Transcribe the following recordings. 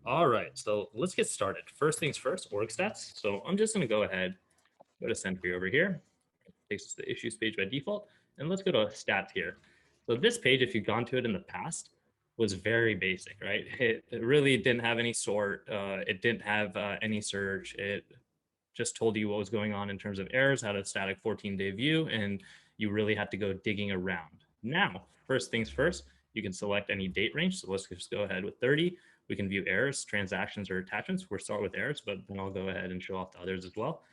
All right, so let's get started. First things first, org stats. So I'm just going to go ahead, go to Sentry over here. It takes us to the issues page by default. And let's go to stats here. So this page, if you've gone to it in the past, was very basic, right? It really didn't have any sort. It didn't have any search. It just told you what was going on in terms of errors, had a static 14-day view, and you really had to go digging around. Now, first things first, you can select any date range. So let's just go ahead with 30. We can view errors, transactions, or attachments. We'll start with errors, but then I'll go ahead and show off the others as well.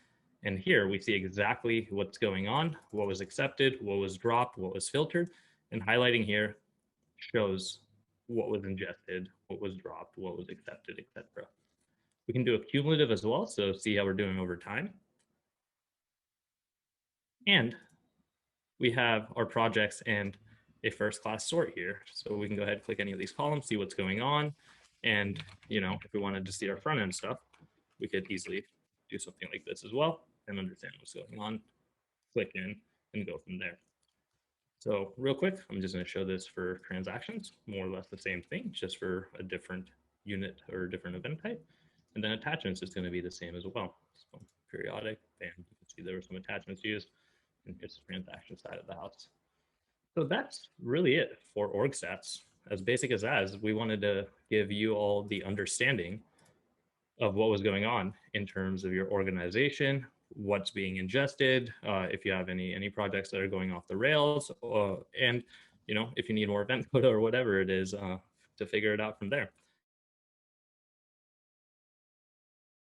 And here we see exactly what's going on, what was accepted, what was dropped, what was filtered. And highlighting here shows what was ingested, what was dropped, what was accepted, etc. We can do a cumulative as well, so see how we're doing over time. And we have our projects and a first class sort here. So we can go ahead and click any of these columns, see what's going on. And, if we wanted to see our front end stuff, we could easily do something like this as well and understand what's going on, click in and go from there. So real quick, I'm just going to show this for transactions, more or less the same thing, just for a different unit or a different event type. And then attachments is going to be the same as well. So periodic, and you can see there were some attachments used, and here's the transaction side of the house. So that's really it for org stats. As basic as that is, we wanted to give you all the understanding of what was going on in terms of your organization, what's being ingested, if you have any projects that are going off the rails, and if you need more event quota or whatever it is, to figure it out from there.